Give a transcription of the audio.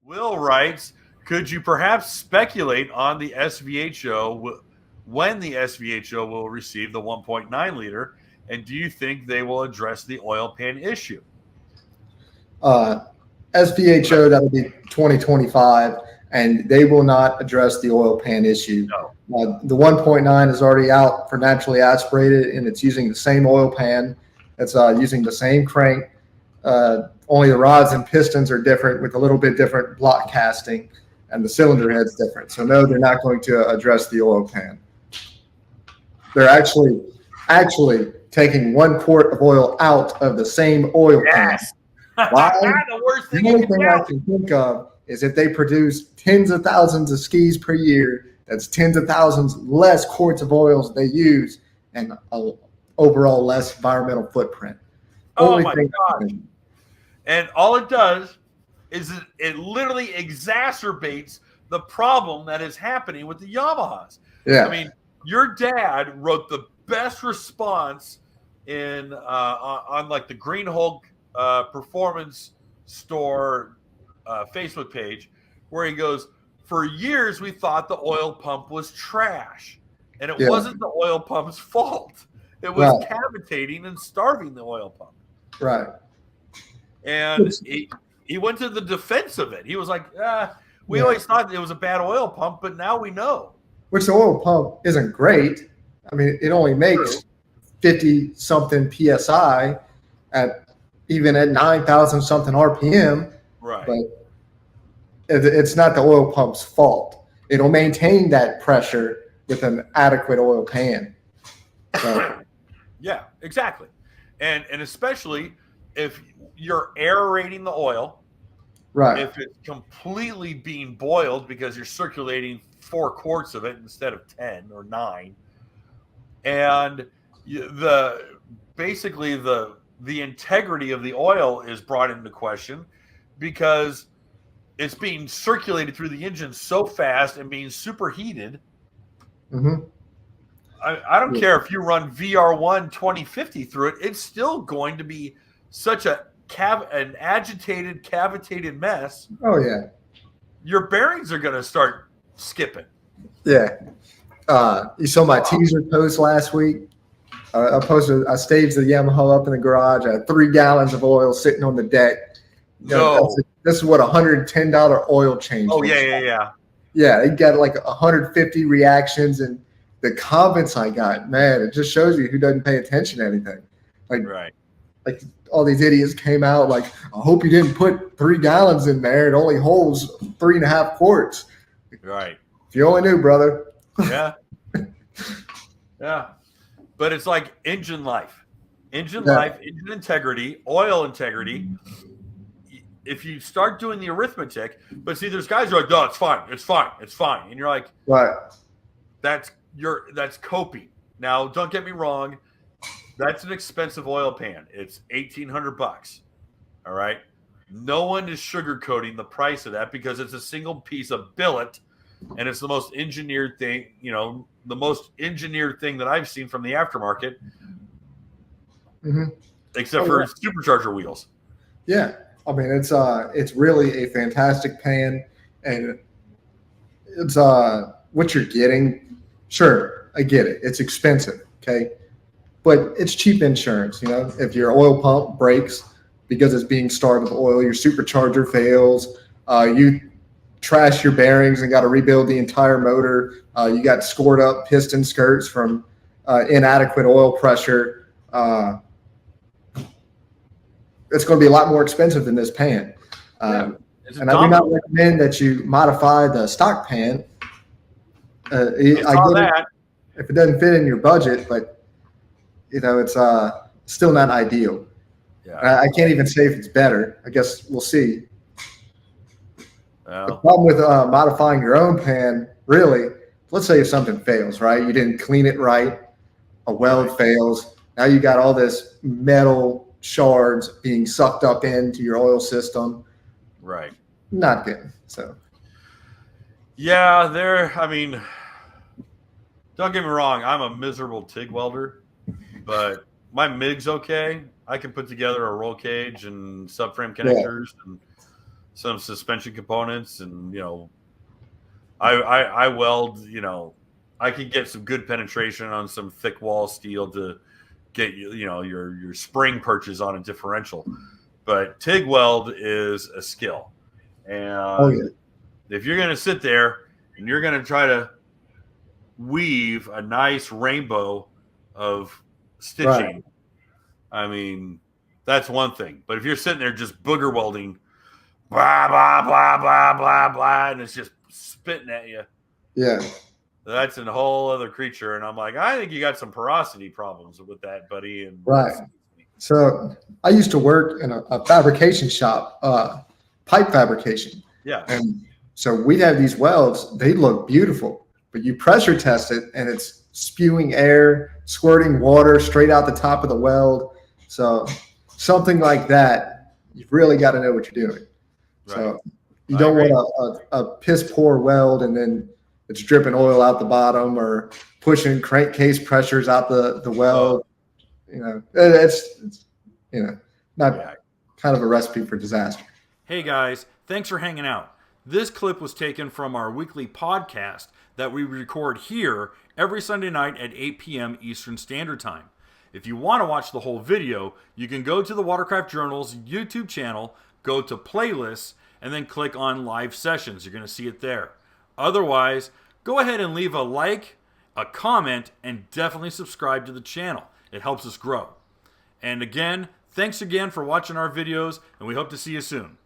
Will writes, could you perhaps speculate on the SVHO, when the SVHO will receive the 1.9 liter, and do you think they will address the oil pan issue? SVHO, that'll be 2025, and they will not address the oil pan issue. No. The 1.9 is already out for naturally aspirated, and it's using the same oil pan. It's using the same crank. Only the rods and pistons are different with a little bit different block casting, and the cylinder head's different. So no, they're not going to address the oil pan. They're actually taking 1 quart of oil out of the same oil pan. Why? The worst thing the only thing I can think of is if they produce tens of thousands of skis per year, that's tens of thousands less quarts of oils they use, and overall less environmental footprint. Oh my gosh. And all it does is it literally exacerbates the problem that is happening with the Yamahas. Yeah. I mean, your dad wrote the best response in on like the Green Hulk Performance Store Facebook page, where he goes, for years we thought the oil pump was trash, and it wasn't the oil pump's fault. It was cavitating and starving the oil pump. Right. And he went to the defense of it. He was like, we always thought it was a bad oil pump, but now we know. Which the oil pump isn't great. I mean, it only makes 50-something PSI even at 9,000-something RPM. Right. But it's not the oil pump's fault. It'll maintain that pressure with an adequate oil pan. So. Yeah, exactly. And especially if you're aerating the oil, right? If it's completely being boiled because you're circulating 4 quarts of it instead of 10 or 9, and basically the integrity of the oil is brought into question because it's being circulated through the engine so fast and being superheated. Mm-hmm. I don't care if you run VR1 2050 through it; it's still going to be such an agitated, cavitated mess. Oh yeah, your bearings are going to start skipping. Yeah, you saw my teaser post last week. I staged the Yamaha up in the garage. I had 3 gallons of oil sitting on the deck. This is what $110 oil change. Oh yeah. Yeah, it got like 150 reactions, and the comments I got, man, it just shows you who doesn't pay attention to anything. Like all these idiots came out like, I hope you didn't put 3 gallons in there. It only holds 3.5 quarts. Right. If you only knew, brother. Yeah. Yeah. But it's like engine life, engine integrity, oil integrity. If you start doing the arithmetic, but see, there's guys who are like, no, it's fine. And you're like, right. That's coping. Now, don't get me wrong. That's an expensive oil pan. It's $1,800. All right. No one is sugarcoating the price of that because it's a single piece of billet, and it's the most engineered thing. The most engineered thing that I've seen from the aftermarket, except for supercharger wheels. Yeah, I mean it's really a fantastic pan, and it's what you're getting. Sure, I get it. It's expensive, okay, but it's cheap insurance. If your oil pump breaks because it's being starved of oil, your supercharger fails, you trash your bearings and got to rebuild the entire motor. You got scored up piston skirts from inadequate oil pressure. It's going to be a lot more expensive than this pan. And I do not recommend that you modify the stock pan. I get it if it doesn't fit in your budget, but it's still not ideal. Yeah. I can't even say if it's better. I guess we'll see. Well, the problem with modifying your own pan, really, let's say if something fails, right? You didn't clean it right, a weld fails. Now you got all this metal shards being sucked up into your oil system. Right. Not good. So. Yeah, don't get me wrong. I'm a miserable TIG welder, but my MIG's okay. I can put together a roll cage and subframe connectors, and some suspension components, and I weld. I can get some good penetration on some thick wall steel to get your spring perches on a differential. But TIG weld is a skill, and if you're going to sit there and you're going to try to weave a nice rainbow of stitching, Right. I mean, that's one thing. But if you're sitting there just booger welding, blah blah blah blah blah blah, and it's just spitting at you, Yeah. that's a whole other creature. And I'm like, I think you got some porosity problems with that, buddy. And Right. So I used to work in a fabrication shop, pipe fabrication. Yeah. And so we'd have these welds. They look beautiful, but you pressure test it and it's spewing air, squirting water straight out the top of the weld. So something like that, you've really got to know what you're doing. Right. So you don't want a piss poor weld and then it's dripping oil out the bottom or pushing crankcase pressures out the weld. It's not kind of a recipe for disaster. Hey guys, thanks for hanging out. This clip was taken from our weekly podcast that we record here every Sunday night at 8 p.m. Eastern Standard Time. If you want to watch the whole video, you can go to the Watercraft Journal's YouTube channel, go to playlists, and then click on live sessions. You're going to see it there. Otherwise, go ahead and leave a like, a comment, and definitely subscribe to the channel. It helps us grow. And again, thanks again for watching our videos, and we hope to see you soon.